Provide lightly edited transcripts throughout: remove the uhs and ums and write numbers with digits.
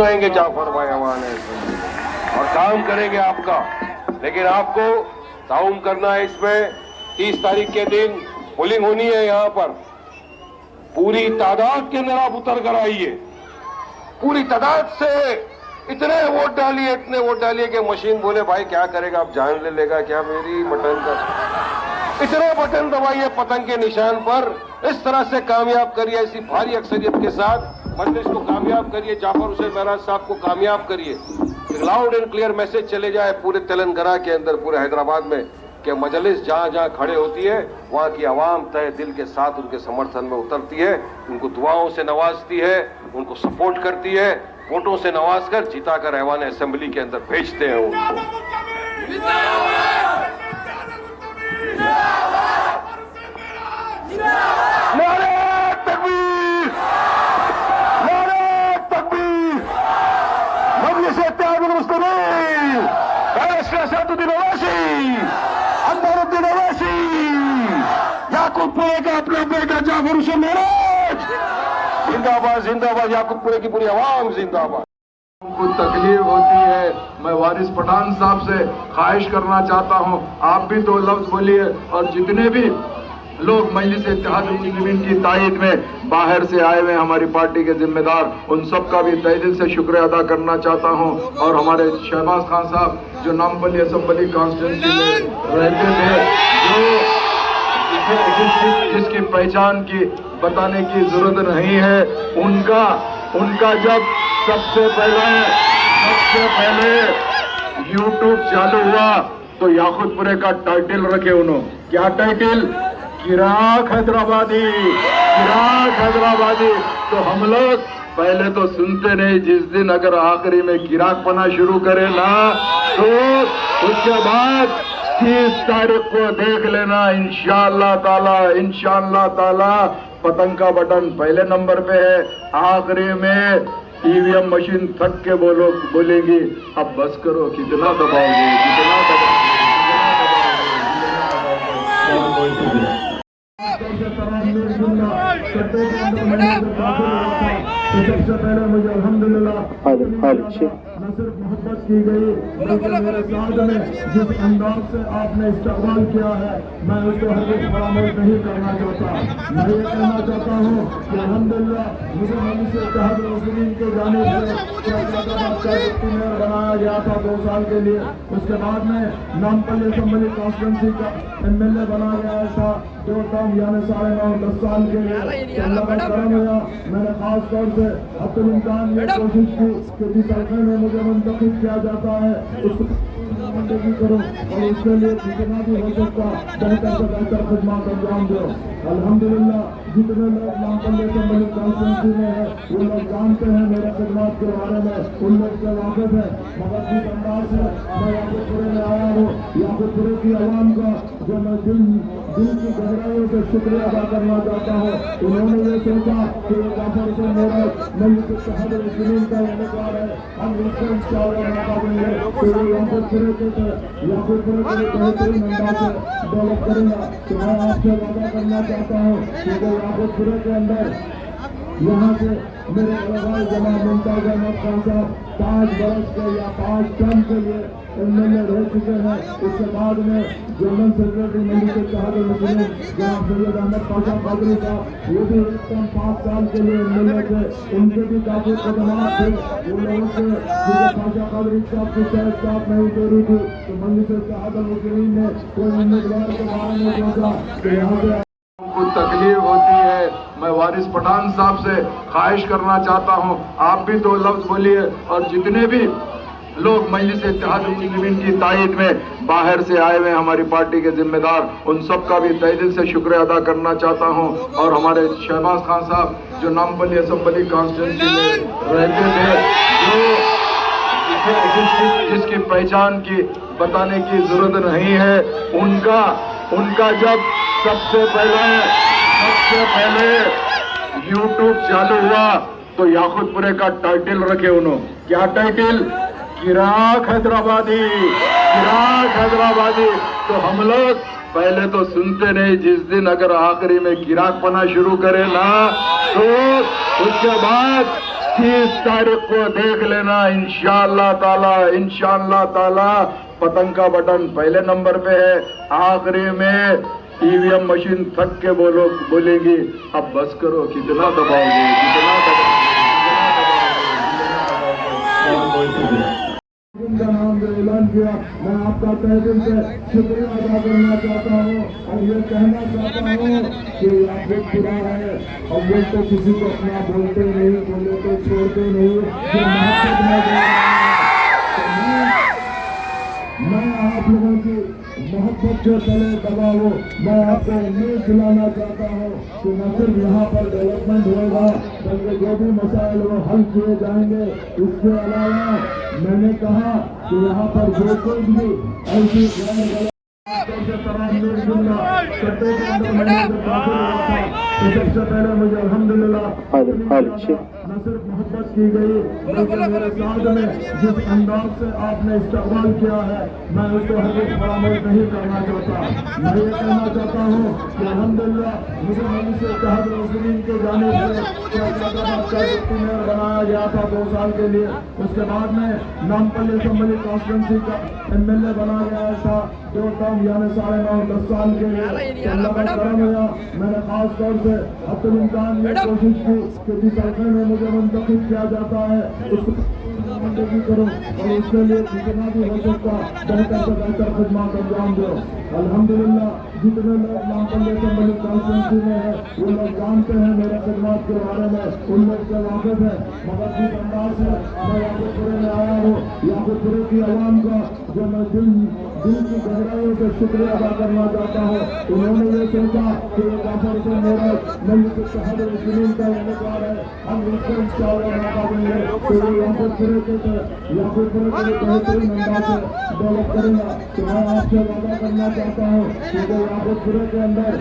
रहेंगे जाफर भाई अवान और काम करेंगे आपका, लेकिन आपको ताउन करना है। इसमें 30 तारीख के दिन पोलिंग होनी है। यहाँ पर पूरी तादाद के अंदर आप उतर कर आइए, पूरी तादाद से इतने वोट डालिए, इतने वोट डालिए कि मशीन बोले भाई क्या करेगा, आप जान ले लेगा क्या मेरी बटन का। इतने बटन दबाइए पतंग के निशान पर, इस तरह से कामयाब करिए, ऐसी भारी अक्सरियत के साथ मजलिस को कामयाब करिए, जाफर हुसैन महराज साहब को कामयाब करिए। एक लाउड एंड क्लियर मैसेज चले जाए पूरे तेलंगाना के अंदर, पूरे हैदराबाद में, कि मजलिस जहाँ जहाँ खड़े होती है वहाँ की आवाम तय दिल के साथ उनके समर्थन में उतरती है, उनको दुआओं से नवाजती है, उनको सपोर्ट करती है, वोटों से नवाज कर जिता कर ऐवान असेंबली के अंदर भेजते हैं उनको। याकूबपुरे का अपना बेटा जाफर हुसैन महराज जिंदाबाद, जिंदाबाद, याकूबपुरे की पूरी आवाम जिंदाबाद। को तकलीफ होती है, मैं वारिस पठान साहब से ख्वाहिश करना चाहता हूं, आप भी दो लफ्ज बोलिए और जितने भी लोग मजलिस इत्तेहाद मुस्लिमीन की तायद में बाहर से आए हुए हमारी पार्टी के जिम्मेदार, उन सब का भी तहे दिल से शुक्रिया अदा करना चाहता हूं। और हमारे शहबाज खान साहब जो नामपल्ली असेंबली कॉन्स्टिट्यूंसी में रहते थे, जो जिसकी पहचान की बताने की जरूरत नहीं है, उनका जब सबसे पहले यूट्यूब चालू हुआ तो याकूबपुरे का टाइटल रखे उन्होंने, क्या टाइटल? चिराग हैदराबादी, चिराग हैदराबादी। तो हम लोग पहले तो सुनते नहीं, जिस दिन अगर आखिरी में चिराग पना शुरू करे ना, तो उसके बाद 30 तारीख को देख लेना इंशाअल्लाह ताला पतंग का बटन पहले नंबर पे है, आखिरी में ईवीएम मशीन थक के बोलेगी अब बस करो, कितना दबाओगे, कितना दबाओगे। सबसे पहले मुझे अल्हम्दुलिल्लाह न सिर्फ मोहब्बत की गई बल्कि मेरे साथ में जिस अंदाज से आपने इस्तकबाल किया है, मैं उसको हरगिज़ फरामोश नहीं करना चाहता। मैं ये कहना चाहता हूँ कि अल्हम्दुलिल्लाह मुझे मजलिस इत्तेहाद मुस्लिमीन के जानिब से मेयर बनाया गया था 2 साल के लिए। उसके बाद में नामपल्ली असेंबली कॉन्स्टिट्यूंसी का MLA बनाया गया था 2 टर्म, यानी 9.5-10 साल के लिए। अल्लाह का करम हुआ, मैंने खास तौर से अब्दुल इम्कान ये कोशिश की कि जिस हल्के में मुझे मुंतखब किया जाता है उसको बंदगी करो और उसके लिए जितना भी हो सकता बेहतर से बेहतर खिदमत अंजाम दो। अल्हम्दुलिल्लाह जितने लोग नामपल्ली असेंबली कॉन्स्टिट्यूंसी में है वो लोग जानते हैं मेरे खिदमत के बारे में, उन लोग से वाकिफ है। मगर जिस अंदाज से मैं याकूबपुरे में आया हूँ, याकूबपुरे की आवाम का जो मैं दिल की गहराइयों से शुक्रिया अदा करना चाहता हूँ। उन्होंने ये सोचा कि जाफर हुसैन महराज मजलिस इत्तेहाद मुस्लिमीन का उम्मीदवार है, हम इसको इंशाअल्लाह मौका देंगे तो ये याकूबपुरे के बेहतरीन अंदाज से डेवलप करेंगे। तो मैं आपसे वादा करना चाहता हूँ कि याकूबपुरे के अंदर यहाँ से मेरे भाई जनाब मुमताज अहमद खान साहब 5 बरस के या 5 टर्म के लिए MLA रह चुके हैं। उसके बाद में जनरल सेक्रेटरी मजलिस इत्तेहाद मुस्लिमीन जनाब सैयद अहमद पाशा कादरी साहब, वो भी एक टर्म 5 साल के लिए MLA थे, उनके भी काफी कदमात थे। वो लोगों से पाशा कादरी साहब की शायद साफ नहीं दे रही थी तो मजलिस इत्तेहाद मुस्लिमीन ने कोई उम्मीदवार के बारे में सोचा कि यहाँ पे को तकलीफ होती है, मैं वारिस पठान साहब से ख्वाहिश करना चाहता हूं, आप भी दो लफ्ज बोलिए और जितने भी लोग मजलिस इत्तेहाद मुस्लिमीन की तायद में बाहर से आए हुए हमारी पार्टी के जिम्मेदार, उन सब का भी तहे दिल से शुक्रिया अदा करना चाहता हूं। और हमारे शहबाज खान साहब जो नामपल्ली असेंबली कॉन्स्टिट्यूंसी में रहते थे, जो जिसकी पहचान की बताने की जरूरत नहीं है, उनका जब सबसे पहले यूट्यूब चालू हुआ तो याकूबपुरे का टाइटल रखे उन्होंने, क्या टाइटल? चिराग हैदराबादी, चिराग हैदराबादी। तो हम लोग पहले तो सुनते नहीं, जिस दिन अगर आखिरी में चिराग पना शुरू करे ना, तो उसके बाद 30 तारीख को देख लेना इंशाअल्लाह ताला पतंग का बटन पहले नंबर पे है, आखिरी में ईवीएम मशीन थक के बोलेगी अब बस करो, कितना दबाओगे, कितना दबाओगे। का नाम जो ऐलान किया, मैं आपका तहे दिल से शुक्रिया अदा करना चाहता हूँ और ये कहना चाहता हूँ कि आप वक्त पूरा है और वो तो किसी को अपना बोलते नहीं, बोले तो छोड़ते नहीं, जो महत्व में दे रहा है। मैं आप लोगों की मोहब्बत के तले दबा हूँ, मैं आपको उम्मीद दिलाना चाहता हूँ कि न सिर्फ यहाँ पर डेवलपमेंट होगा बल्कि जो भी मसाइल वो हल किए जाएंगे। इसके अलावा मैंने कहा कि यहाँ पर जो कोई भी ऐसी सबसे पहले मुझे अल्हम्दुलिल्लाह न सिर्फ मोहब्बत की गई बल्कि मेरे साथ में जिस अंदाज से आपने इस्तकबाल किया है मैं उसको हरगिज़ फरामोश नहीं करना चाहता। मैं ये कहना चाहता हूँ कि अल्हम्दुलिल्लाह मुझे मजलिस इत्तेहाद मुस्लिमीन के जानिब से मेयर बनाया गया था 2 साल के लिए। उसके बाद में नामपल्ली असेंबली कॉन्स्टिट्यूंसी का MLA बनाया गया था 2 टर्म यानी 9.5-10 साल के लिए। अल्लाह का करम हुआ, मैंने खास तौर से अब्दुल इम्कान ये कोशिश की कि जिस हल्के में मुझे मुंतखब किया जाता है उसको नुमाइंदगी करो और उसके लिए जितना भी हो सकता बेहतर से बेहतर खिदमत अंजाम दो। अल्हम्दुलिल्लाह जितने लोग नामपल्ली असेंबली कॉन्स्टिट्यूंसी में है वो लोग जानते हैं मेरे खिदमत के बारे में, उन लोग से वाकिफ है। मगर जिस अंदाज से मैं याकूबपुरे में आया हूँ, याकूबपुरे की आवाम का जो मैं दिल की गहराइयों से शुक्रिया अदा करना चाहता हूँ। उन्होंने ये सोचा कि जाफर हुसैन मेरठ मजलिस इत्तेहाद मुस्लिमीन का उम्मीदवार है, हम इसको इंशाअल्लाह मौका देंगे तो वो याकूबपुरे के बेहतरीन अंदाज से डेवलप करेगा। तो मैं आपसे वादा करना चाहता हूँ कि जो याकूबपुरे के अंदर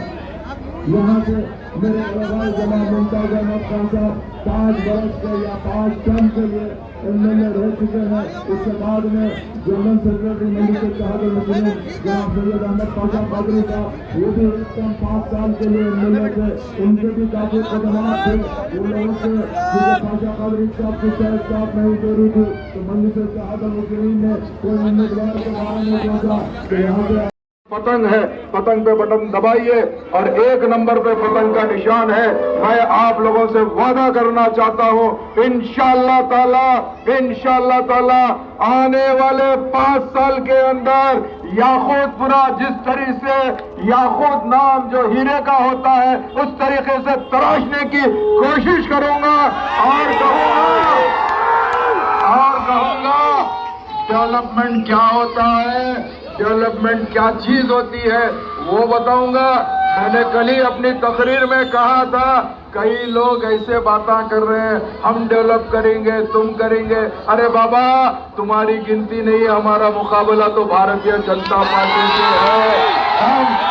यहाँ से मेरे अलगाई जमा मुमताज अहमद खान साहब 5 बरस के या 5 टर्म के लिए MLA रह चुके हैं। उसके बाद में जनरल सेक्रेटरी मजलिस इत्तेहाद मुस्लिमीन जनाब सैयद अहमद पाशा कादरी साहब वो भी एक टर्म 5 साल के लिए MLA थे, उनके भी काफी कदमात थे। वो लोगों से जिसे पाशा कादरी साहब की शायद साथ नहीं दे रही थी तो मजलिस इत्तेहाद मुस्लिमीन ने कोई उम्मीदवार के बारे में सोचा कि यहाँ से पतंग है, पतंग पे बटन दबाइए और 1 नंबर पे पतंग का निशान है। मैं आप लोगों से वादा करना चाहता हूँ इंशाअल्लाह ताला आने वाले 5 साल के अंदर याकूतपुरा जिस तरीके से याकूत नाम जो हीरे का होता है उस तरीके से तराशने की कोशिश करूंगा और कहूंगा डेवलपमेंट क्या होता है, डेवलपमेंट क्या चीज होती है वो बताऊंगा। मैंने कल ही अपनी तकरीर में कहा था कई लोग ऐसे बातें कर रहे हैं हम डेवलप करेंगे तुम करेंगे। अरे बाबा तुम्हारी गिनती नहीं, हमारा मुकाबला तो भारतीय जनता पार्टी से है।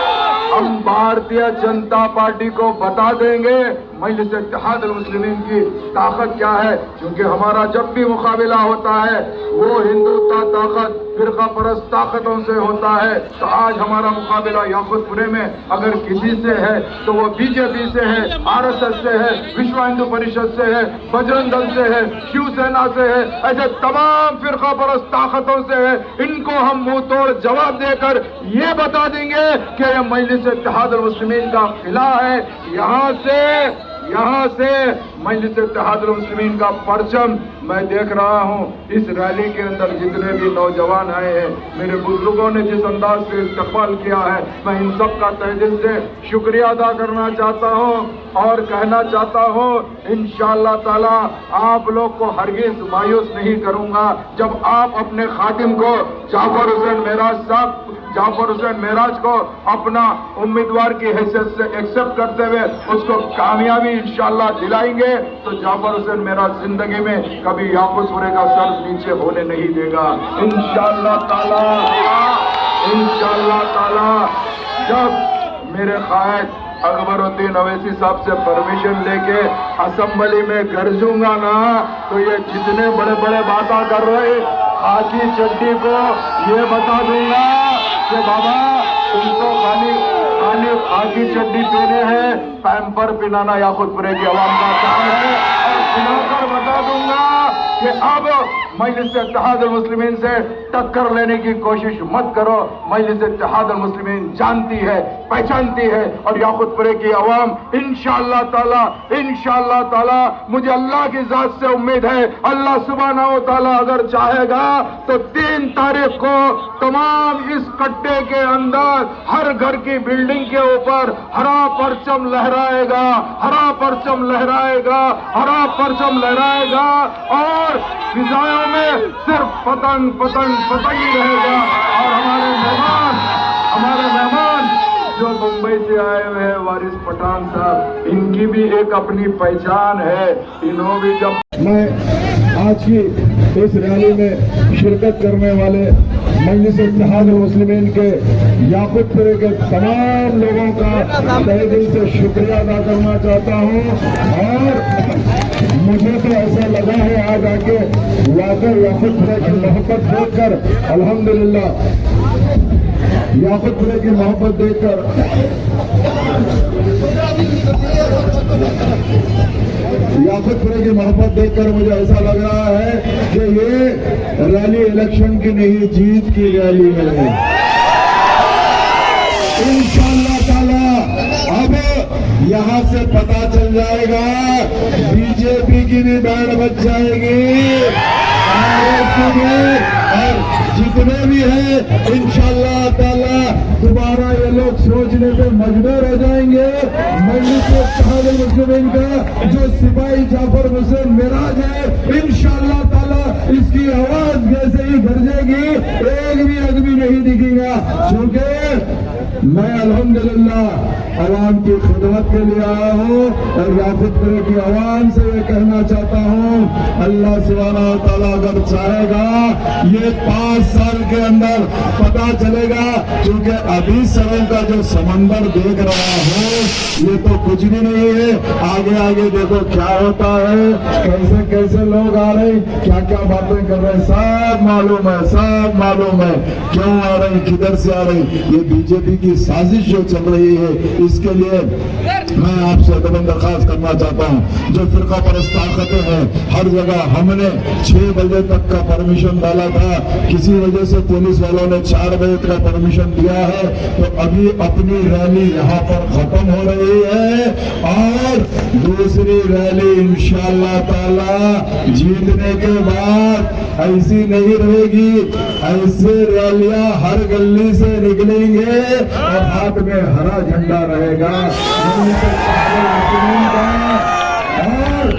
हम भारतीय जनता पार्टी को बता देंगे मजलिस इत्तेहाद मुस्लिमीन की ताकत क्या है, क्योंकि हमारा जब भी मुकाबला होता है वो हिंदुत्व ताकत फिरका परस्त ताकतों से होता है। तो आज हमारा मुकाबला याकूतपुरे में अगर किसी से है तो वो बीजेपी से है, RSS से है, विश्व हिंदू परिषद से है, बजरंग दल से है, शिवसेना से है, ऐसे तमाम फिरका परस्त ताकतों से है। इनको हम मुंह तोड़ जवाब देकर ये बता देंगे कि ये मजलिस इत्तेहाद मुस्लिमीन का किला है। यहाँ से मजलिस इत्तेहाद मुस्लिमीन का परचम मैं देख रहा हूँ। इस रैली के अंदर जितने भी नौजवान आए हैं, मेरे बुजुर्गों ने जिस अंदाज से इस्तकबाल किया है, मैं इन सब का तहे दिल से शुक्रिया अदा करना चाहता हूँ और कहना चाहता हूँ इंशाअल्लाह ताला आप लोग को हरगिज़ मायूस नहीं करूँगा। जब आप अपने खातिम को जाफर हुसैन मेराज को अपना उम्मीदवार की हैसियत से एक्सेप्ट करते हुए उसको कामयाबी इंशाअल्लाह दिलाएंगे तो जाफर हुसैन मेराज जिंदगी में कभी याकूतपुरे का सर नीचे होने नहीं देगा इंशाअल्लाह ताला। जब मेरे कायद अकबरुद्दीन अवैसी साहब से परमिशन लेके असेंबली में गरजूंगा ना तो ये जितने बड़े बड़े बातें कर रहे खाकी चड्डी को ये बता दूंगा कि बाबा तुमको खाली खाकी चड्डी पहने हैं, पैम्पर पिनाना याकूतपुरे की आवाम का काम है। और सुनाकर बता दूंगा कि अब मजलिस इत्तेहाद मुस्लिमीन से टक्कर लेने की कोशिश मत करो। मजलिस इत्तेहाद मुस्लिमीन जानती है, पहचानती है, और याकूतपुरे की आवाम इंशाअल्लाह ताला मुझे अल्लाह की जात से उम्मीद है, अल्लाह सुब्हानहू व तआला अगर चाहेगा तो 3 तारीख को तमाम इस कट्टे के अंदर हर घर की बिल्डिंग के ऊपर हरा परचम लहराएगा, हरा परचम लहराएगा, हरा परचम लहराएगा, और फिजाओं में सिर्फ पतंग पतंग पतंग ही रहेगा। और हमारे मेहमान जो मुंबई से आए हुए हैं वारिस पठान साहब, इनकी भी एक अपनी पहचान है। इन्होंने भी जब मैं आज की इस रैली में शिरकत करने वाले मजलिस इत्तेहाद मुस्लिमीन के याकूतपुरे के तमाम लोगों का तहे दिल से शुक्रिया अदा करना चाहता हूँ। और मुझे तो ऐसा लगा है आज आके वाकई याकूतपुरे की मोहब्बत देखकर, अल्हम्दुलिल्लाह याकूतपुरे की मोहब्बत देखकर मुझे ऐसा लग रहा है कि ये रैली इलेक्शन की नहीं, जीत की रैली है। इंशाअल्लाह ताला अब यहाँ से पता चल जाएगा, बीजेपी की भी बैंड बज जाएगी, कांग्रेस की भी, और जितने भी हैं इंशाअल्लाह ताला दोबारा ये लोग सोचने पे मजबूर हो जाएंगे। मजलिस इत्तेहाद मुस्लिमीन का जो सिपाही जाफर हुसैन मिराज है, इंशाअल्लाह ताला इसकी आवाज जैसे ही गरजेगी एक भी आदमी नहीं दिखेगा, क्योंकि मैं अल्हम्दुलिल्लाह आवाम की खिदमत के लिए आया हूँ और याकूतपुरे की आवाम से ये कहना चाहता हूँ, अल्लाह सुब्हानहू व तआला अगर चाहेगा ये 5 साल के अंदर पता चलेगा, क्योंकि अभी सरों का जो समंदर देख रहा हूँ ये तो कुछ भी नहीं है। आगे आगे देखो क्या होता है, कैसे कैसे लोग आ रहे, क्या क्या बातें कर रहे हैं, सब मालूम है क्यों आ रहे, किधर से आ रहे। ये बीजेपी की साजिश जो चल रही है, इसके लिए मैं आपसे दरख्वास्त करना चाहता हूँ, जो फिरका परस्त ताकतें हैं हर जगह, हमने 6 बजे तक का परमिशन डाला था, किसी वजह से पुलिस वालों ने 4 बजे का परमिशन दिया है, तो अभी अपनी रैली यहाँ पर खत्म हो रही है और दूसरी रैली इंशाअल्लाह ताला जीतने के बाद ऐसी नहीं रहेगी, ऐसे रैलियां हर गली से निकलेंगे और हाथ में हरा झंडा रहेगा और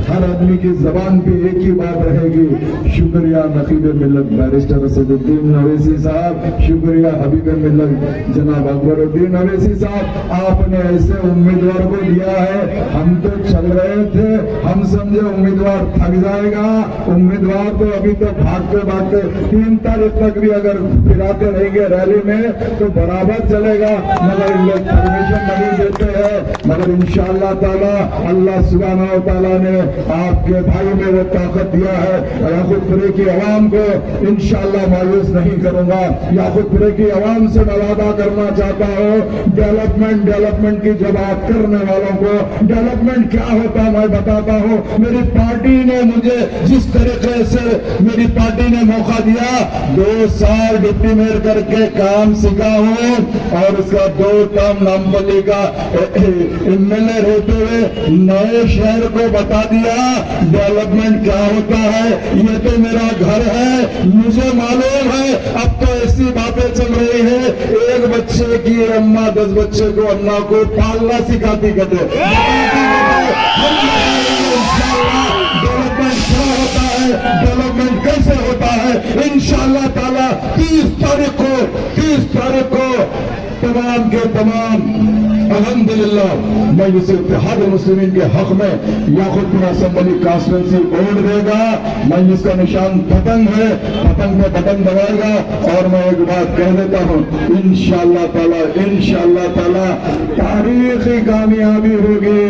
हर आदमी की जबान पे एक ही बात रहेगी, शुक्रिया नकीब मिल्लत बैरिस्टर असदुद्दीन अवैसी साहब, शुक्रिया हबीब मिल्लत जनाब अकबरुद्दीन अवैसी साहब, आपने ऐसे उम्मीदवार को दिया है। हम तो चल रहे थे, हम समझे उम्मीदवार थक जाएगा, उम्मीदवार तो अभी तो भागते 3 तारीख तक भी अगर फिराते रहेंगे रैली में तो बराबर चलेगा, मगर इन लोग परमिशन नहीं देते हैं। मगर इंशाअल्लाह ताला अल्लाह सुब्हानहू व तआला ने आपके भाई में वो ताकत दिया है। याकूतपुरे की आवाम को इंशाअल्लाह मायूस नहीं करूंगा। याकूतपुरे की आवाम से मैं वादा करना चाहता हूँ, डेवलपमेंट की जो बात करने वालों को डेवलपमेंट क्या होता मैं बताता हूँ। मेरी पार्टी ने मुझे जिस तरीके से मेरी पार्टी ने मौका दिया, 2 साल डिप्टी मेयर करके काम सीखा हूँ और उसका 2 टर्म नामपल्ली का एमएलए रहते हुए नए शहर को बता दिया डेवलपमेंट क्या होता है। ये तो मेरा घर है, मुझे मालूम है। अब तो ऐसी बातें चल रही है, एक बच्चे की अम्मा 10 बच्चे को अन्ना को पालना सिखाती कहते। डेवलपमेंट क्या होता है, डेवलपमेंट कैसे होता है, इंशाअल्लाह ताला 30 तारीख को तमाम के तमाम अल्हम्दुलिल्लाह मजलिस इत्तेहाद मुस्लिमीन के हक में याकूतपुर असेंबली कॉन्स्टिट्यूंसी वोट देगा। मजलिस का निशान पतंग है, पतंग पे बटन दबाएगा। और मैं एक बात कह देता हूँ, इंशाअल्लाह ताला तारीखी कामयाबी होगी,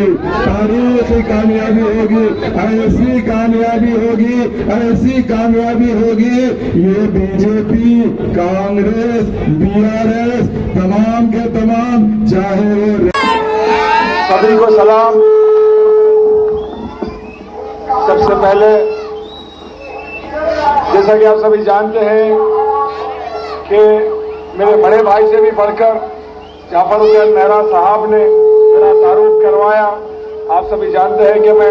ऐसी कामयाबी होगी। ये बीजेपी, कांग्रेस, बीआरएस तमाम के तमाम, चाहे वो सदरी को सलाम, سب سے پہلے جیسا کہ آپ سبھی جانتے ہیں کہ میرے بڑے بھائی سے بھی بڑھ کر جعفر حسین مہرا صاحب نے میرا تعارف کروایا. آپ سبھی جانتے ہیں کہ میں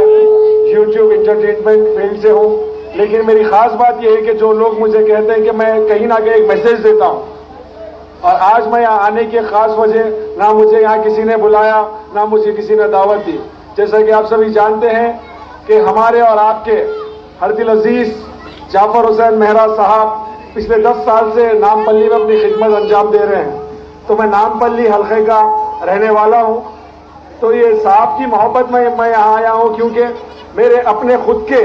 یوٹیوب انٹرٹینمنٹ فیلڈ سے ہوں, لیکن میری خاص بات یہ ہے کہ جو لوگ مجھے کہتے ہیں کہ میں کہیں نہ کہیں ایک میسج دیتا ہوں, اور آج میں یہاں آنے کی خاص وجہ, نہ مجھے یہاں کسی نے بلایا نہ مجھے کسی نے دعوت دی. جیسا کہ آپ سبھی جانتے ہیں کہ ہمارے اور آپ کے ہر دل عزیز جعفر حسین مہرا صاحب پچھلے 10 سال سے نام پلی میں اپنی خدمت انجام دے رہے ہیں. تو میں نام پلی حلقے کا رہنے والا ہوں. تو یہ صاحب کی محبت میں یہاں آیا ہوں کیونکہ میرے اپنے خود کے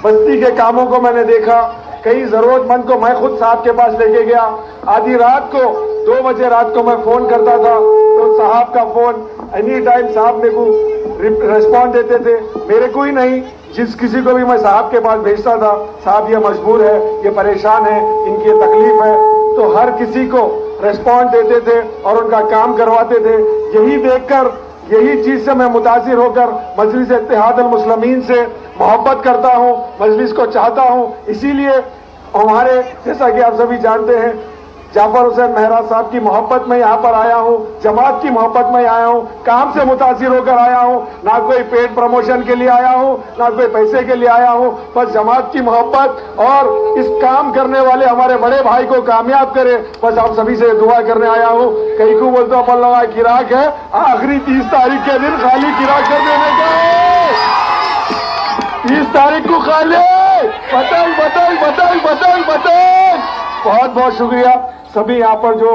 بستی کے کاموں کو میں نے دیکھا. کئی ضرورت مند کو میں خود صاحب کے پاس لے کے گیا. آدھی رات کو 2 بجے رات کو میں فون کرتا تھا تو صاحب کا فون اینی ٹائم صاحب میرے کو ریسپونڈ دیتے تھے. میرے کو ہی نہیں, جس کسی کو بھی میں صاحب کے پاس بھیجتا تھا, صاحب یہ مجبور ہے, یہ پریشان ہے, ان کی تکلیف ہے, تو ہر کسی کو ریسپونڈ دیتے تھے اور ان کا کام کرواتے تھے. یہی دیکھ کر, یہی چیز سے میں متاثر ہو کر مجلس اتحاد المسلمین سے محبت کرتا ہوں, مجلس کو چاہتا ہوں. اسی لیے ہمارے جیسا کہ آپ سبھی جانتے ہیں جعفر حسین مہرا صاحب کی محبت میں یہاں پر آیا ہوں, جماعت کی محبت میں آیا ہوں, کام سے متاثر ہو کر آیا ہوں. نہ کوئی پیٹ پروموشن کے لیے آیا ہوں, نہ کوئی پیسے کے لیے آیا ہوں, بس جماعت کی محبت اور اس کام کرنے والے ہمارے بڑے بھائی کو کامیاب کرے, بس آپ سبھی سے دعا کرنے آیا ہوں. کئی کو بولتا ہوں اللہ کراک ہے, آخری 30 تاریخ کے دن خالی کراک کر دینے کا, 30 تاریخ کو خالی بتائی بتائی بتائی بتائی بتائی. بہت بہت شکریہ سبھی یہاں پر جو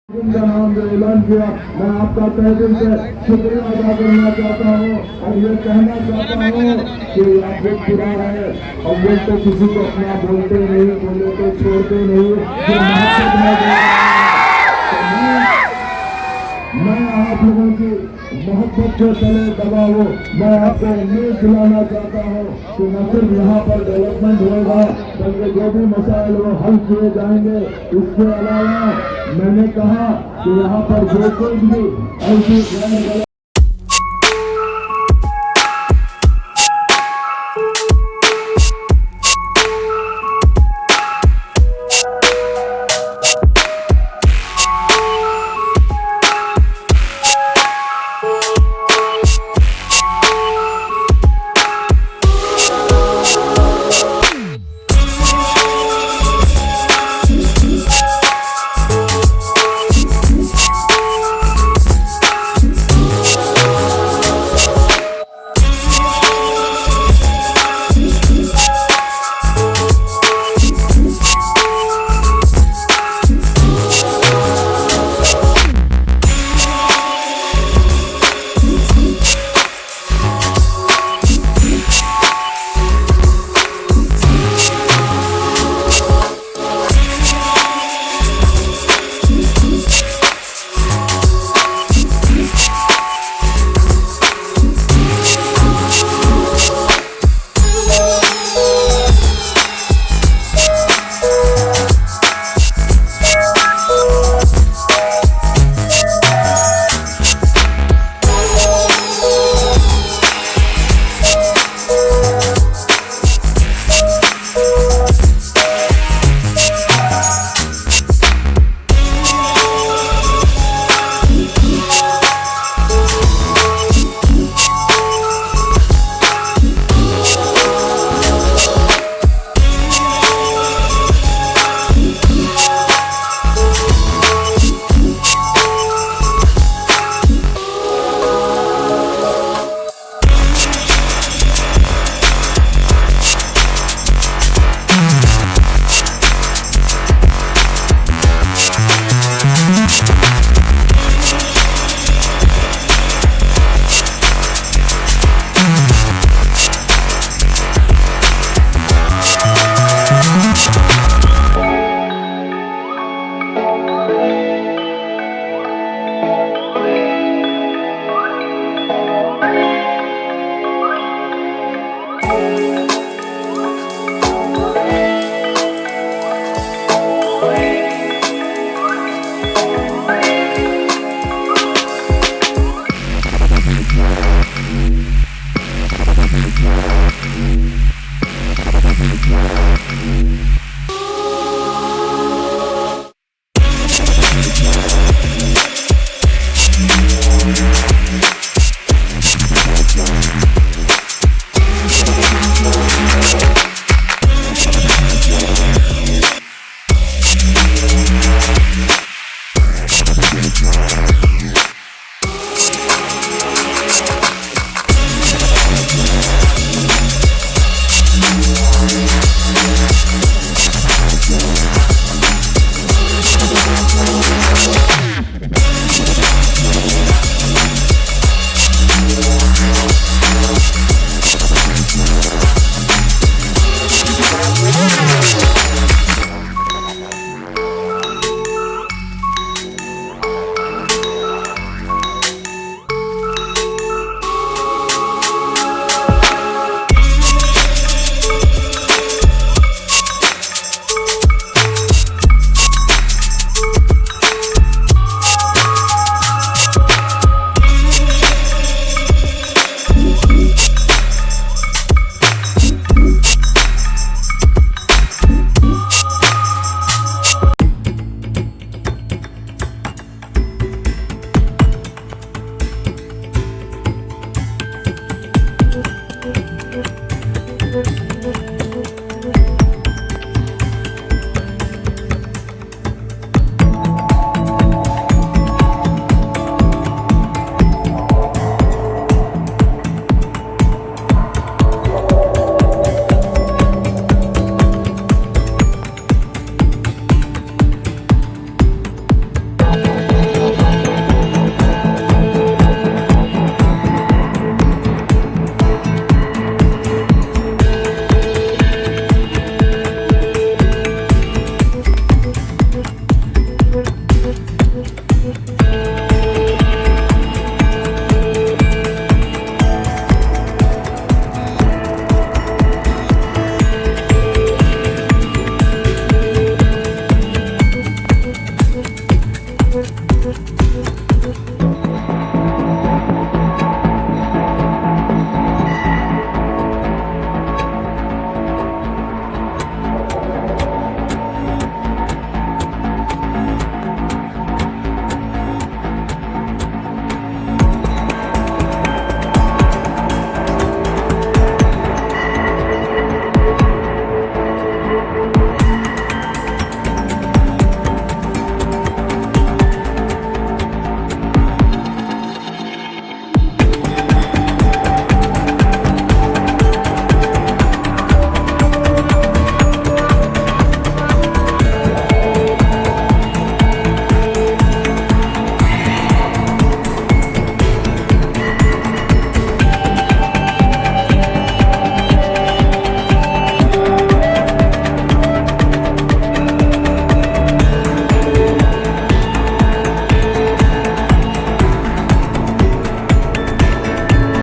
کا نام جو اعلان کیا, میں آپ کا تہ دل سے شکریہ ادا کرنا چاہتا ہوں اور یہ کہنا چاہتا ہوں کہ آپ خود خدا ہے اور وہ تو کسی کو اپنا بولتے نہیں, بولے تو چھوڑتے نہیں. جو محبت میں دے رہا ہے, میں آپ لوگوں کی محبت کے تلے دبا ہوں. میں آپ کو امید دلانا چاہتا ہوں کہ نہ صرف یہاں پر ڈیولپمنٹ ہوگا بلکہ جو بھی مسائل وہ حل کیے جائیں گے. اس کے علاوہ میں نے کہا کہ یہاں پر جو کوئی بھی ایسی